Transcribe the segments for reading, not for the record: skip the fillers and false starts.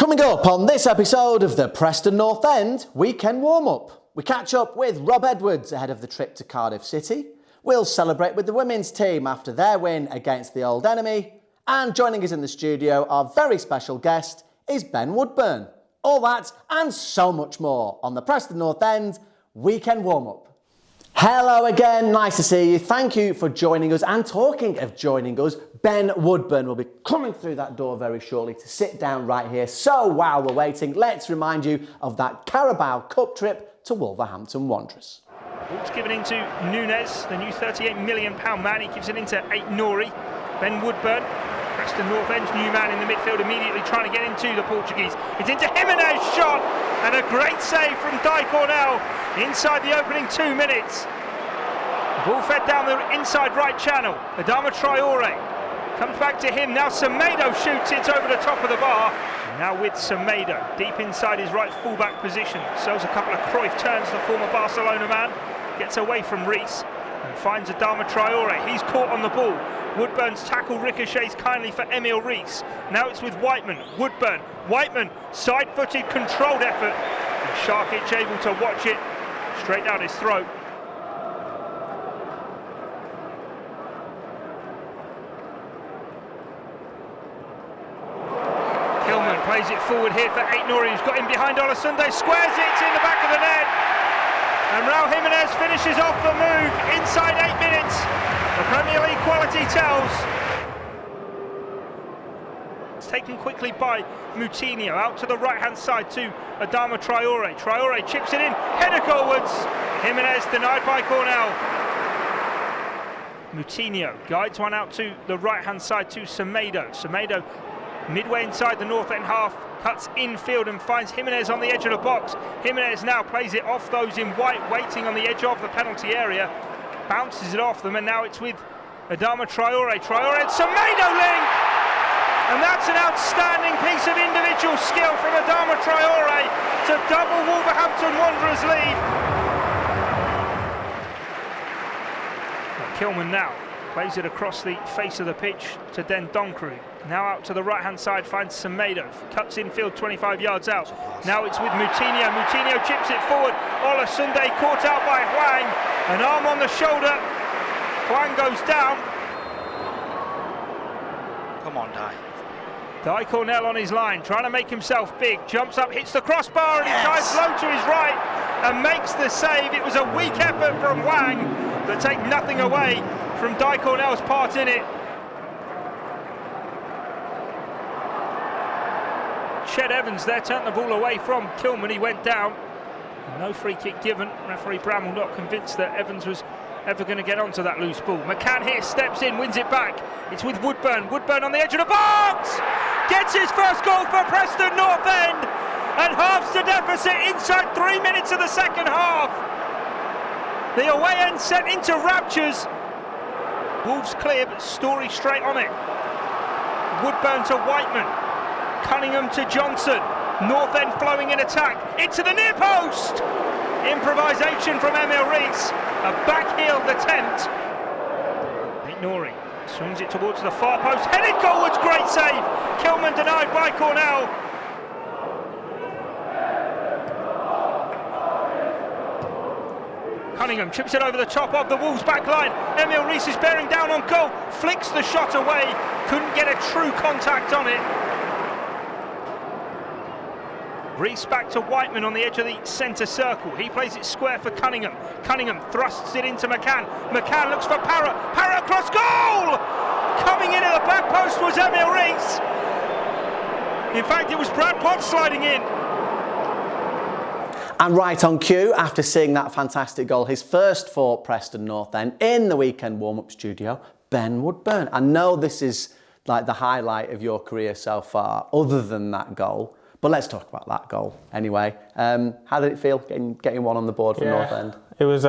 Coming up on this episode of the Preston North End Weekend Warm-Up, we catch up with Rob Edwards ahead of the trip to Cardiff City. We'll celebrate with the women's team after their win against the old enemy. And joining us in the studio, our very special guest is Ben Woodburn. All that and so much more on the Preston North End Weekend Warm-Up. Hello again, nice to see you. Thank you for joining us. And talking of joining us, Ben Woodburn will be coming through that door very shortly to sit down right here. So while we're waiting, let's remind you of that Carabao Cup trip to Wolverhampton Wanderers. Ball's given into Nunes, the new £38 million man. He gives it into Aït-Nouri. Ben Woodburn, Preston North End's new man in the midfield, immediately trying to get into the Portuguese. It's into Jimenez, shot, and a great save from Di Cornell inside the opening 2 minutes. Ball fed down the inside right channel. Adama Traore comes back to him. Now Semedo shoots it over the top of the bar. Now with Semedo deep inside his right fullback position. Sells a couple of Cruyff turns, the former Barcelona man. Gets away from Rees and finds Adama Traore. He's caught on the ball. Woodburn's tackle ricochets kindly for Emil Rees. Now it's with Whiteman. Woodburn. Whiteman, side-footed, controlled effort. And Sharkic able to watch it straight down his throat. Kilman plays it forward here for Aït-Nouri, who's got him behind Olasunde, squares it, it's in the back of the net. And Raul Jimenez finishes off the move inside 8 minutes. The Premier League quality tells. It's taken quickly by Moutinho, out to the right-hand side to Adama Traore. Traore chips it in, header goalwards. Jimenez denied by Cornell. Moutinho guides one out to the right-hand side to Semedo. Semedo midway inside the North End half, cuts infield and finds Jimenez on the edge of the box. Jimenez now plays it off those in white, waiting on the edge of the penalty area. Bounces it off them, and now it's with Adama Traore. Traore and Semedo link! And that's an outstanding piece of individual skill from Adama Traore to double Wolverhampton Wanderers' lead. Kilman now plays it across the face of the pitch to Dendonkru. Now out to the right-hand side, finds Semedo. Cuts infield 25 yards out. Now it's with Moutinho. Moutinho chips it forward. Olasunde caught out by Hwang. An arm on the shoulder. Hwang goes down. Come on, Di Cornell on his line, trying to make himself big. Jumps up, hits the crossbar, and he dives low to his right and makes the save. It was a weak effort from Hwang, but take nothing away from Di Cornell's part in it. Ched Evans there turned the ball away from Kilman. He went down. No free kick given. Referee Bramwell not convinced that Evans was ever going to get onto that loose ball. McCann here steps in, wins it back. It's with Woodburn. Woodburn on the edge of the box! Gets his first goal for Preston North End and halves the deficit inside 3 minutes of the second half. The away end sent into raptures. Wolves clear, but Story straight on it. Woodburn to Whiteman. Cunningham to Johnson. North End flowing in attack. Into the near post. Improvisation from Emil Rees. A backheel attempt. Aït-Nouri swings it towards the far post. Headed goalwards, great save. Kilman denied by Cornell. Cunningham chips it over the top of the Wolves back line. Emil Rees is bearing down on goal. Flicks the shot away. Couldn't get a true contact on it. Rees back to Whiteman on the edge of the centre circle. He plays it square for Cunningham. Cunningham thrusts it into McCann. McCann looks for Parrott. Parrott cross goal! Coming in at the back post was Emil Rees. In fact, it was Brad Potts sliding in. And right on cue, after seeing that fantastic goal, his first for Preston North End in the weekend warm-up studio, Ben Woodburn. I know this is like the highlight of your career so far, other than that goal. But let's talk about that goal anyway. How did it feel getting one on the board for North End? It was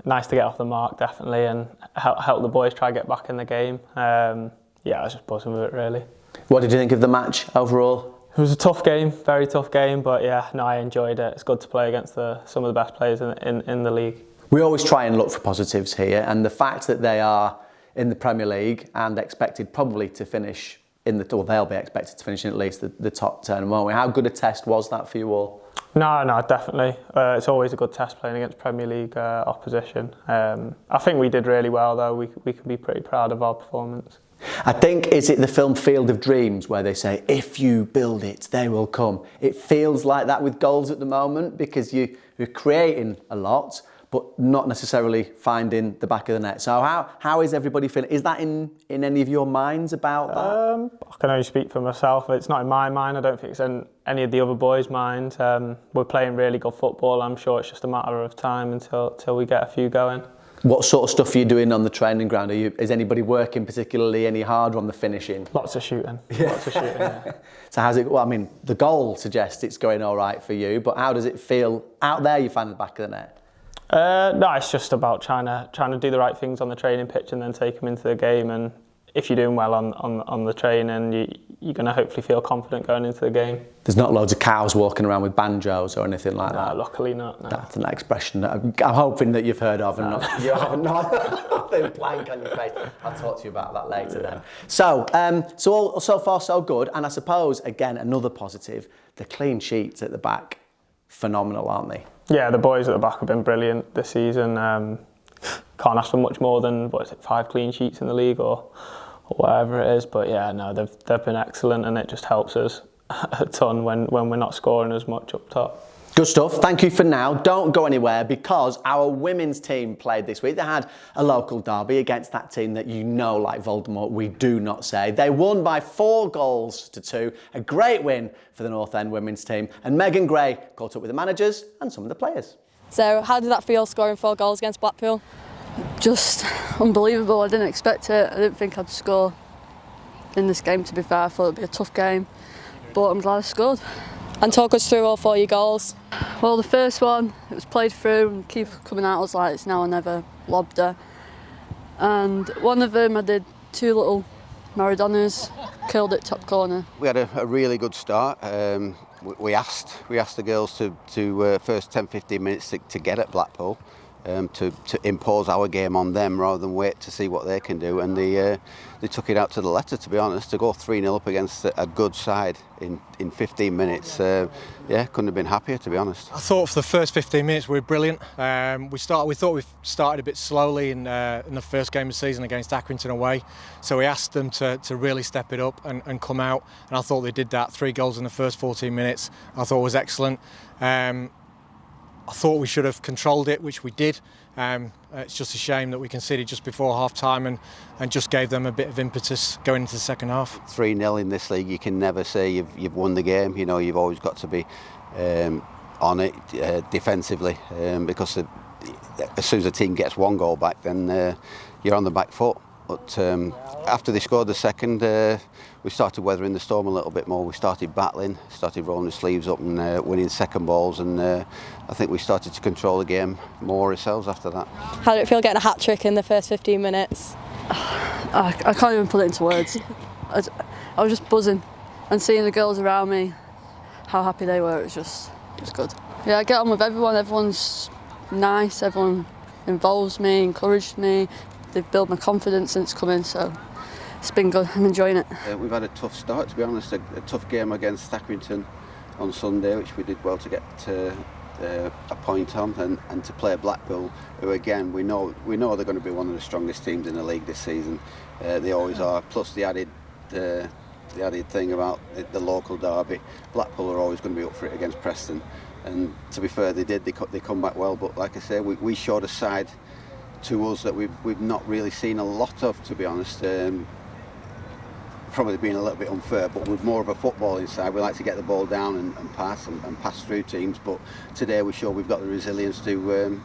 nice to get off the mark, definitely, and help the boys try to get back in the game. I was just buzzing with it, really. What did you think of the match overall? It was a tough game, very tough game, but I enjoyed it. It's good to play against some of the best players in the league. We always try and look for positives here, and the fact that they are in the Premier League and expected probably to finish they'll be expected to finish in at least the top 10, won't we? How good a test was that for you all? No, definitely. It's always a good test playing against Premier League opposition. I think we did really well, though. We can be pretty proud of our performance. I think, is it the film Field of Dreams where they say, if you build it, they will come? It feels like that with goals at the moment, because you're creating a lot, but not necessarily finding the back of the net. So how is everybody feeling? Is that in any of your minds about that? I can only speak for myself. It's not in my mind. I don't think it's in any of the other boys' minds. We're playing really good football. I'm sure it's just a matter of time until we get a few going. What sort of stuff are you doing on the training ground? Is anybody working particularly any harder on the finishing? Lots of shooting. Lots of shooting, yeah. So how's it? Well, I mean, the goal suggests it's going all right for you, but how does it feel out there? You find the back of the net? No, it's just about trying to do the right things on the training pitch and then take them into the game. And if you're doing well on the training, you're going to hopefully feel confident going into the game. There's not loads of cows walking around with banjos or anything like that? Luckily not. No. That's an expression that I'm hoping that you've heard of and not, you haven't. Nothing blank on your face. I'll talk to you about that later then. So far so good. And I suppose, again, another positive, the clean sheets at the back, phenomenal, aren't they? Yeah, the boys at the back have been brilliant this season. Can't ask for much more than 5 clean sheets in the league or whatever it is. But yeah, no, they've been excellent, and it just helps us a ton when we're not scoring as much up top. Good stuff. Thank you for now. Don't go anywhere, because our women's team played this week. They had a local derby against that team that you know, like Voldemort, we do not say. They won by 4-2. A great win for the North End women's team. And Megan Gray caught up with the managers and some of the players. So how did that feel, scoring 4 goals against Blackpool? Just unbelievable. I didn't expect it. I didn't think I'd score in this game, to be fair. I thought it'd be a tough game, but I'm glad I scored. And talk us through all 4 of your goals. Well, the first one, it was played through and keeper coming out. I was like, it's now or never, lobbed her. And one of them, I did 2 little Maradonas, curled it top corner. We had a really good start. We asked the girls to first 10-15 minutes to get at Blackpool, to impose our game on them rather than wait to see what they can do, and they took it out to the letter, to be honest. To go 3-0 up against a good side in 15 minutes, couldn't have been happier, to be honest. I thought for the first 15 minutes we were brilliant. We thought we started a bit slowly in the first game of the season against Accrington away, so we asked them to really step it up and come out, and I thought they did that. 3 goals in the first 14 minutes I thought was excellent. I thought we should have controlled it, which we did. It's just a shame that we conceded just before half-time and just gave them a bit of impetus going into the second half. 3-0 in this league, you can never say you've won the game. You know, you've always got to be on it defensively, because as soon as a team gets 1 goal back, then you're on the back foot. But after they scored the second, we started weathering the storm a little bit more. We started battling, started rolling the sleeves up and winning second balls, and I think we started to control the game more ourselves after that. How did it feel getting a hat-trick in the first 15 minutes? I can't even put it into words. I was just buzzing, and seeing the girls around me, how happy they were, it was good. Yeah, I get on with everyone. Everyone's nice, everyone involves me, encouraged me. They've built my confidence since coming, so it's been good. I'm enjoying it. We've had a tough start, to be honest. A tough game against Accrington on Sunday, which we did well to get a point on, and to play Blackpool, who again we know they're going to be one of the strongest teams in the league this season. They always are. Plus the added thing about the local derby. Blackpool are always going to be up for it against Preston, and to be fair, they did. They come back well, but like I say, we showed a side to us that we've not really seen a lot of, to be honest. Probably being a little bit unfair, but with more of a footballing side, we like to get the ball down and pass and pass through teams. But today we show we've got the resilience to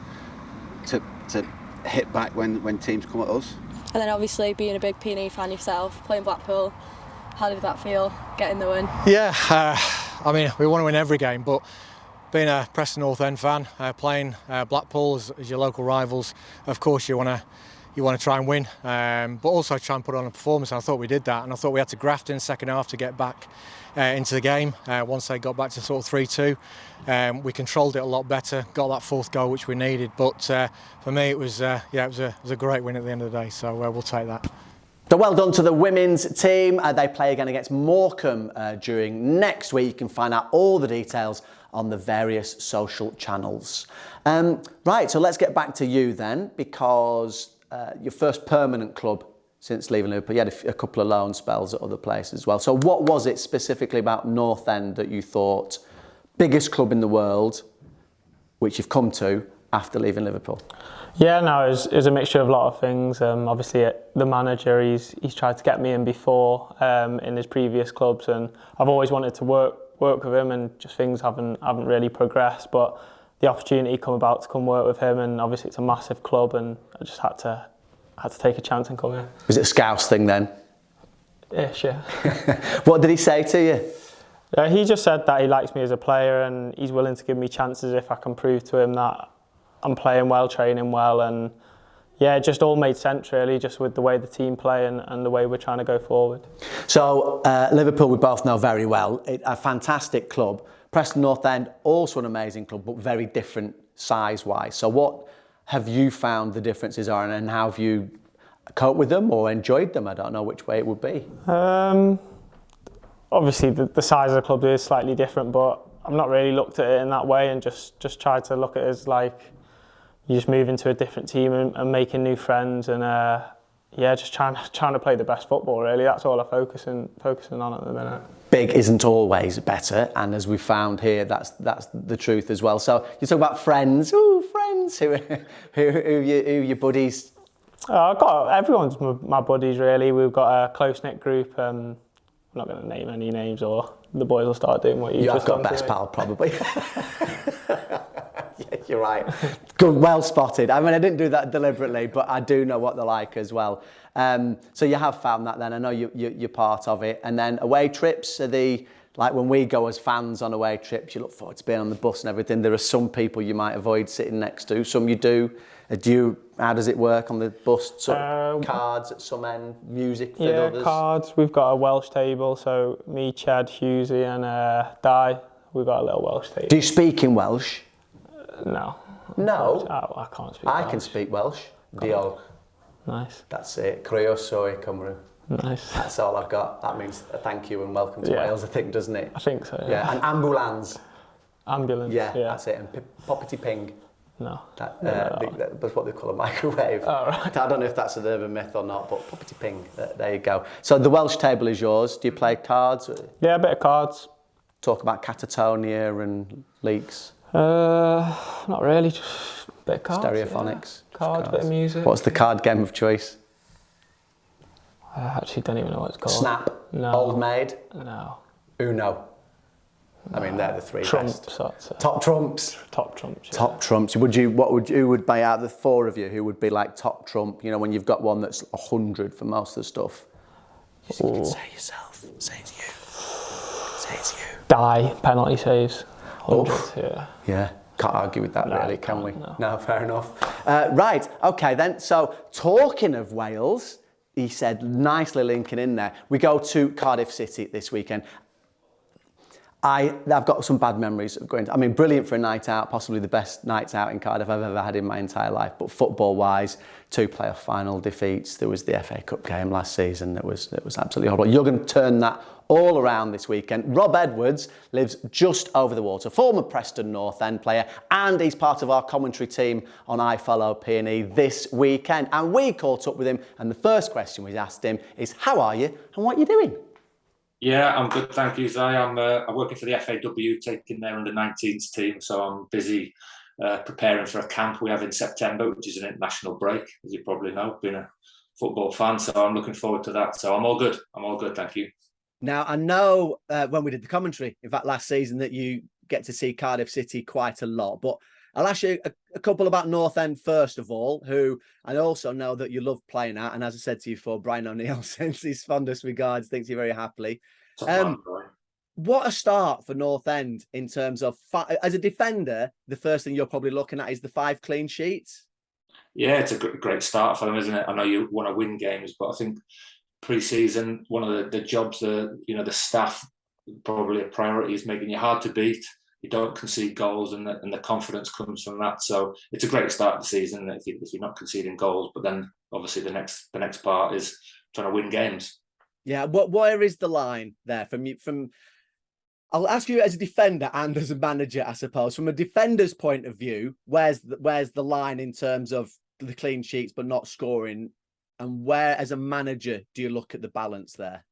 hit back when teams come at us. And then obviously being a big P&E fan yourself, playing Blackpool, how did that feel, getting the win? Yeah, I mean, we want to win every game, but being a Preston North End fan, playing Blackpool as your local rivals, of course you want to try and win, but also try and put on a performance. And I thought we did that, and I thought we had to graft in the second half to get back into the game. Once they got back to sort of 3-2, we controlled it a lot better, got that 4th goal which we needed. But for me, it was a great win at the end of the day. So we'll take that. So well done to the women's team. They play again against Morecambe during next week. You can find out all the details on the various social channels. Right, so let's get back to you then, because your first permanent club since leaving Liverpool, you had a couple of loan spells at other places as well. So what was it specifically about North End that you thought, biggest club in the world, which you've come to after leaving Liverpool? Yeah, no, it was a mixture of a lot of things. Obviously, the manager, he's tried to get me in before in his previous clubs, and I've always wanted to work with him, and just things haven't really progressed. But the opportunity come about to come work with him, and obviously it's a massive club, and I just had to take a chance and come here. Was it a Scouse thing then? Ish, yeah. What did he say to you? He just said that he likes me as a player, and he's willing to give me chances if I can prove to him that I'm playing well, training well, and yeah, it just all made sense really, just with the way the team play and the way we're trying to go forward. So Liverpool, we both know very well, a fantastic club. Preston North End, also an amazing club, but very different size-wise. So what have you found the differences are, and how have you coped with them or enjoyed them? I don't know which way it would be. Obviously, the size of the club is slightly different, but I've not really looked at it in that way, and just tried to look at it as like, you just move into a different team and making new friends, and just trying to play the best football really. That's all I'm focusing on at the minute. Big isn't always better, and as we found here, that's the truth as well. So you talk about friends. Ooh, friends. Who your buddies? Everyone's my buddies really. We've got a close-knit group. I'm not going to name any names, or the boys will start doing what you just got best pal probably. Yeah, you're right. Good, well spotted. I mean, I didn't do that deliberately, but I do know what they're like as well. So you have found that then. I know you're part of it. And then away trips, are like when we go as fans on away trips, you look forward to being on the bus and everything. There are some people you might avoid sitting next to, some you do. How does it work on the bus? Cards at some end, music for others? Yeah, cards. We've got a Welsh table, so me, Chad, Hughesy and Di, we've got a little Welsh table. Do you speak in Welsh? No. No? I can't speak Welsh. I can speak Welsh. Diolch. Nice. That's it. Croeso I Cymru. Nice. That's all I've got. That means thank you and welcome to Wales, I think, doesn't it? I think so, yeah. And ambulance. Ambulance, yeah. That's it. And poppity ping. No. That's what they call a microwave. Oh, right. I don't know if that's an urban myth or not, but poppity ping. There you go. So the Welsh table is yours. Do you play cards? Yeah, a bit of cards. Talk about catatonia and leaks? Not really, just a bit of cards. Stereophonics. Yeah. Cards, bit of music. What's the card game of choice? I actually don't even know what it's called. Snap? No. Old Maid? No. Uno? I mean, they're the three best. Top trumps. Top trumps. Yeah. Top trumps. Who would be out of the four of you? Who would be like top trump? You know, when you've got one that's 100 for most of the stuff. You can say yourself. Say it's you. Say it's you. Die penalty saves. 100. Yeah. Yeah. Can't argue with that, really, can we? No, fair enough. Right. Okay, then. So, talking of Wales, he said, nicely linking in there. We go to Cardiff City this weekend. I've got some bad memories of going to, brilliant for a night out, possibly the best nights out in Cardiff I've ever had in my entire life. But football-wise, 2 playoff final defeats. There was the FA Cup game last season that was absolutely horrible. You're going to turn that all around this weekend. Rob Edwards lives just over the water, former Preston North End player, and he's part of our commentary team on I Follow P&E this weekend. And we caught up with him, and the first question we asked him is, how are you and what are you doing? Yeah, I'm good, thank you, Zai. I'm working for the FAW, taking their under-19s team, so I'm busy preparing for a camp we have in September, which is an international break, as you probably know, being a football fan, so I'm looking forward to that. So I'm all good, thank you. Now, I know when we did the commentary, in fact, last season, that you get to see Cardiff City quite a lot, but I'll ask you a couple about North End first of all, who I also know that you love playing at. And as I said to you before, Brian O'Neill sends his fondest regards, thinks you're very happily. What a start for North End in terms of, as a defender, the first thing you're probably looking at is the 5 clean sheets. Yeah, it's a great start for them, isn't it? I know you want to win games, but I think pre-season, one of the jobs, the staff, probably a priority is making you hard to beat. You don't concede goals, and the confidence comes from that. So it's a great start of the season if you're not conceding goals. But then obviously the next part is trying to win games. Yeah, where is the line there from you? I'll ask you as a defender and as a manager, I suppose. From a defender's point of view, where's the line in terms of the clean sheets but not scoring, and where, as a manager, do you look at the balance there?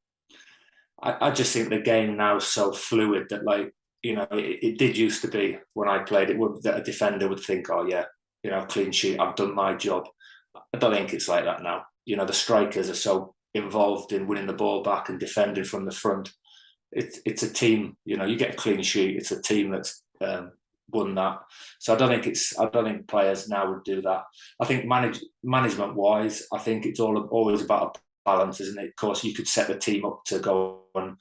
I just think the game now is so fluid that, like, you know, it did used to be when I played it that a defender would think, oh yeah, you know, clean sheet, I've done my job. I don't think it's like that now. You know, the strikers are so involved in winning the ball back and defending from the front. It's a team. You know, you get a clean sheet, it's a team that's won that. So I don't think players now would do that. I think management wise, I think it's always about a balance, isn't it? Of course, you could set the team up to go and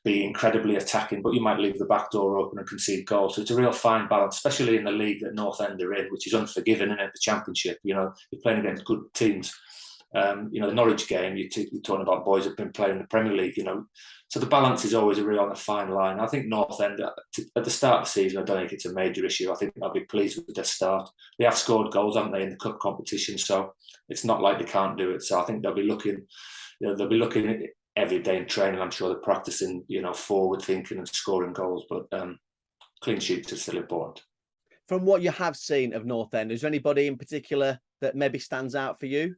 be incredibly attacking, but you might leave the back door open and concede goals. So it's a real fine balance, especially in the league that North End are in, which is unforgiving, isn't it? The Championship, you know, you're playing against good teams. You know, the Norwich game, you're talking about boys who've been playing in the Premier League, you know. So the balance is always on a fine line. I think North End, at the start of the season, I don't think it's a major issue. I think they'll be pleased with their start. They have scored goals, haven't they, in the cup competition? So it's not like they can't do it. So I think they'll be looking at every day in training. I'm sure they're practicing, you know, forward thinking and scoring goals. But clean sheets are still important. From what you have seen of North End, is there anybody in particular that maybe stands out for you?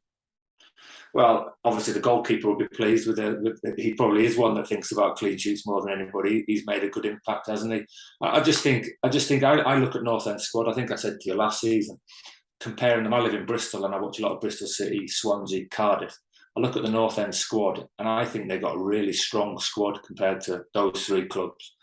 Well, obviously the goalkeeper will be pleased with it. He probably is one that thinks about clean sheets more than anybody. He's made a good impact, hasn't he? I just think I look at North End squad. I think I said to you last season, comparing them. I live in Bristol and I watch a lot of Bristol City, Swansea, Cardiff. I look at the North End squad and I think they've got a really strong squad compared to those three clubs.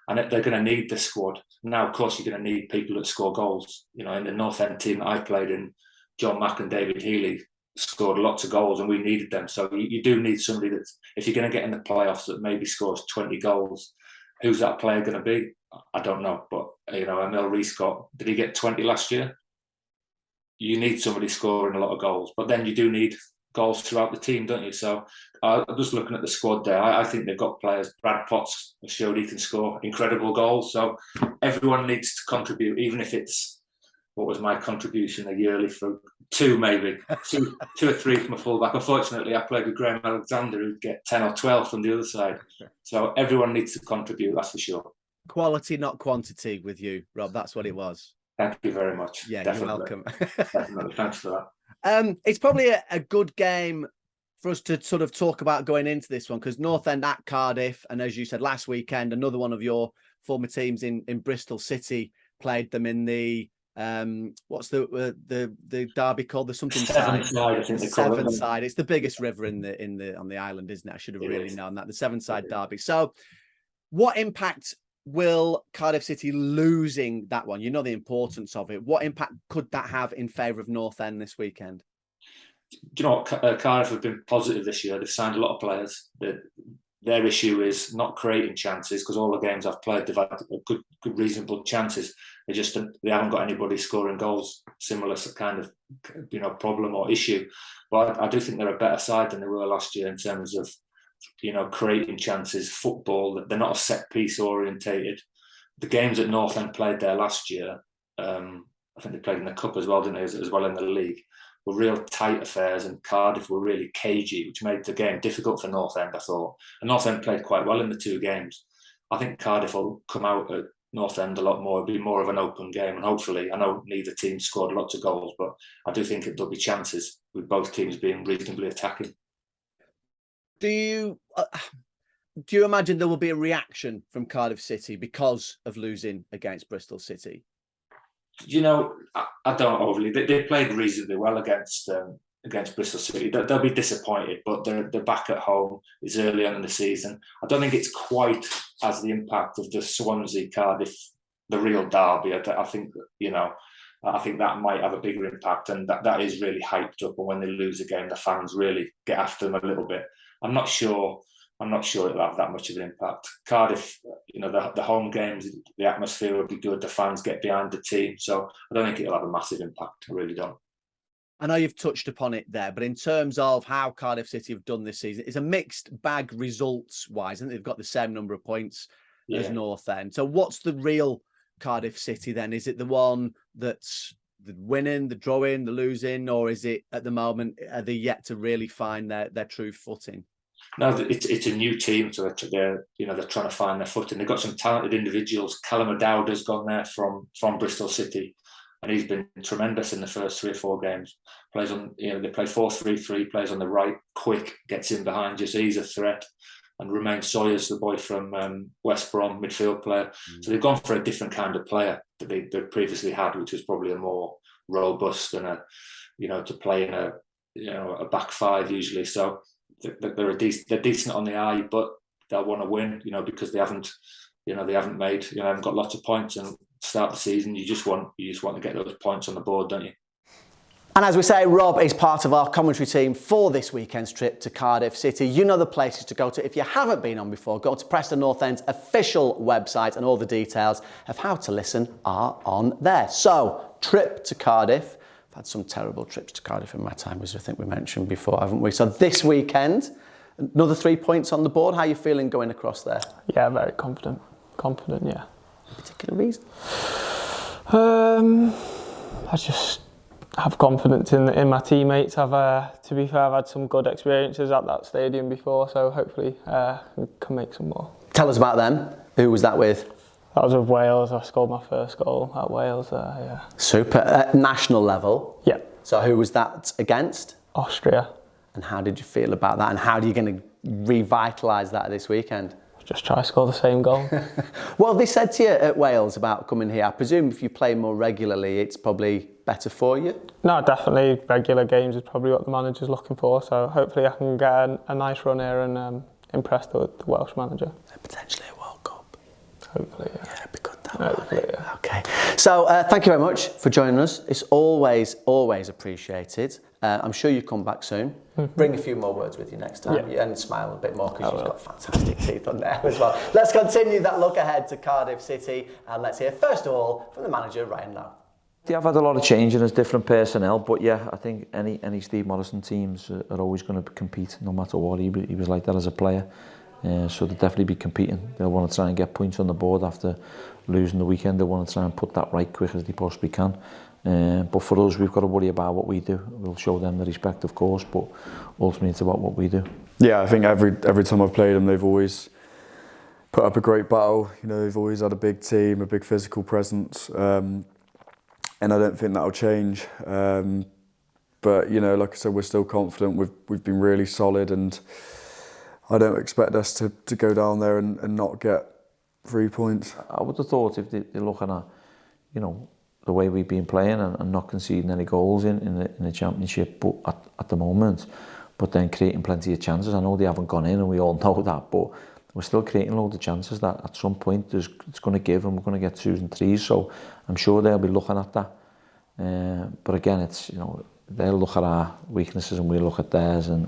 And they're going to need this squad. Now, of course, you're going to need people that score goals. You know, in the North End team that I played in, John Mack and David Healy scored lots of goals and we needed them. So you do need somebody that, if you're going to get in the playoffs, that maybe scores 20 goals. Who's that player going to be? I don't know. But, you know, Emil Rees did he get 20 last year? You need somebody scoring a lot of goals. But then you do need goals throughout the team, don't you? So I'm just looking at the squad there. I think they've got players. Brad Potts showed he can score incredible goals. So everyone needs to contribute, even if it's, what was my contribution a yearly for two or three from a fullback. Unfortunately, I played with Graham Alexander, who'd get 10 or 12 from the other side. So everyone needs to contribute, that's for sure. Quality, not quantity with you, Rob. That's what it was. Thank you very much. Yeah, definitely. You're welcome. Definitely. Thanks for that. It's probably a good game for us to sort of talk about going into this one, because North End at Cardiff, and as you said last weekend, another one of your former teams in Bristol City played them in the what's the derby called? The something Seven side, I think they call it. Seven side. It's the biggest river on the island, isn't it? I should have really known that. The Seven Side derby. So, what impact will Cardiff City losing that one? You know the importance of it. What impact could that have in favour of North End this weekend? Do you know what? Cardiff have been positive this year. They've signed a lot of players. Their issue is not creating chances, because all the games I've played, they've had good reasonable chances. They haven't got anybody scoring goals. Similar kind of, you know, problem or issue. But I do think they're a better side than they were last year in terms of, you know, creating chances, football. They're not a set piece orientated. The games that North End played there last year, I think they played in the cup as well, didn't they? As well in the league, were real tight affairs, and Cardiff were really cagey, which made the game difficult for North End, I thought. And North End played quite well in the two games. I think Cardiff will come out at North End a lot more. It'll be more of an open game, and hopefully, I know neither team scored lots of goals, but I do think there'll be chances with both teams being reasonably attacking. Do you imagine there will be a reaction from Cardiff City because of losing against Bristol City? You know, I don't overly. They played reasonably well against Bristol City. They'll be disappointed, but they're back at home. It's early on in the season. I don't think it's quite as the impact of the Swansea Cardiff, the real derby. I think, you know, I think that might have a bigger impact, and that is really hyped up. And when they lose a game, the fans really get after them a little bit. I'm not sure it'll have that much of an impact. Cardiff, you know, the home games, the atmosphere will be good. The fans get behind the team. So I don't think it'll have a massive impact. I really don't. I know you've touched upon it there, but in terms of how Cardiff City have done this season, it's a mixed bag results-wise. I think they've got the same number of points as North End. So what's the real Cardiff City then? Is it the one that's the winning, the drawing, the losing, or is it at the moment, are they yet to really find their true footing? No, it's a new team, so they're trying to find their footing. They've got some talented individuals. Callum O'Dowda's gone there from Bristol City, and he's been tremendous in the first 3 or 4 games. Plays on, they play 4-3-3, plays on the right, quick, gets in behind you, so he's a threat. And Romain Sawyer's the boy from West Brom, midfield player. So they've gone for a different kind of player that they previously had, which was probably a more robust and to play in a back five usually. So they're decent on the eye, but they'll want to win, because they haven't got lots of points. And start the season, you just want to get those points on the board, don't you? And as we say, Rob is part of our commentary team for this weekend's trip to Cardiff City. You know the places to go to. If you haven't been on before, go to Preston North End's official website and all the details of how to listen are on there. So, trip to Cardiff. I've had some terrible trips to Cardiff in my time, as I think we mentioned before, haven't we? So this weekend, another 3 points on the board. How are you feeling going across there? Yeah, very confident. Confident, yeah. Any particular reason? I just have confidence in my teammates. To be fair, I've had some good experiences at that stadium before, so hopefully can make some more. Tell us about them. Who was that with? That was with Wales. I scored my first goal at Wales there, yeah. Super. At national level? Yeah. So who was that against? Austria. And how did you feel about that? And how are you going to revitalise that this weekend? Just try to score the same goal. What have they said to you at Wales about coming here? I presume if you play more regularly, it's probably better for you? No, definitely. Regular games is probably what the manager's looking for. So hopefully I can get a nice run here and impress the Welsh manager. Potentially a World Cup. Hopefully, yeah. Yeah, it'd be good that Hopefully, yeah. Okay. So thank you very much for joining us. It's always appreciated. I'm sure you come back soon. Bring a few more words with you next time, and smile a bit more because you've got fantastic teeth on there as well. Let's continue that look ahead to Cardiff City, and let's hear first of all from the manager, Ryan Lowe. Yeah, I've had a lot of change and there's different personnel, but yeah, I think any Steve Morrison teams are always going to compete no matter what. He was like that as a player, so they'll definitely be competing. They'll want to try and get points on the board after losing the weekend. They want to try and put that right quick as they possibly can. But for us, we've got to worry about what we do. We'll show them the respect, of course, but ultimately it's about what we do. Yeah, I think every time I've played them, they've always put up a great battle. They've always had a big team, a big physical presence, and I don't think that'll change. But like I said, we're still confident. We've been really solid, and I don't expect us to go down there and not get 3 points. I would have thought if they're looking at, the way we've been playing and not conceding any goals in the Championship, but at the moment, but then creating plenty of chances. I know they haven't gone in, and we all know that, but we're still creating loads of chances that at some point it's going to give, and we're going to get 2s and 3s. So I'm sure they'll be looking at that. But again, it's they'll look at our weaknesses and we'll look at theirs, and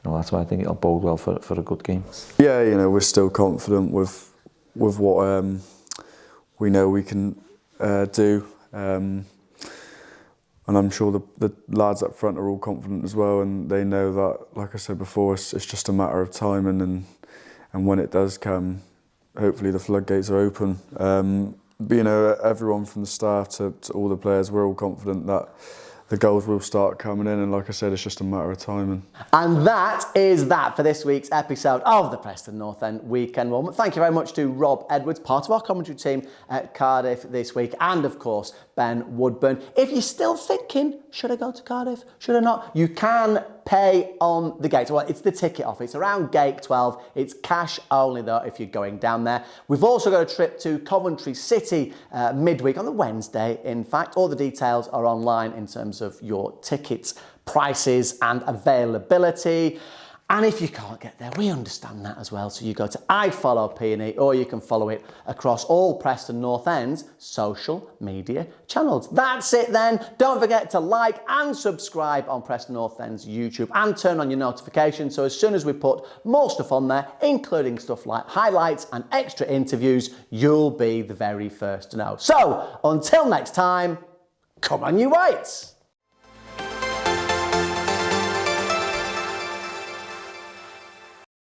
that's why I think it'll bode well for a good game. Yeah, we're still confident with what we know we can do, and I'm sure the lads up front are all confident as well, and they know that, like I said before, it's just a matter of timing, and when it does come, hopefully the floodgates are open. But everyone from the staff to all the players, we're all confident that the goals will start coming in, and like I said, it's just a matter of timing. And that is that for this week's episode of the Preston North End Weekend Warm-Up. Thank you very much to Rob Edwards, part of our commentary team at Cardiff this week, and of course Ben Woodburn. If you're still thinking, should I go to Cardiff, should I not, you can pay on the gate. Well, it's the ticket office. It's around gate 12. It's cash only though if you're going down there. We've also got a trip to Coventry City midweek on the Wednesday. In fact, all the details are online in terms of your tickets, prices and availability. And if you can't get there, we understand that as well. So you go to iFollowP&E, or you can follow it across all Preston North End's social media channels. That's it then. Don't forget to like and subscribe on Preston North End's YouTube, and turn on your notifications so as soon as we put more stuff on there, including stuff like highlights and extra interviews, you'll be the very first to know. So until next time, come on you Whites!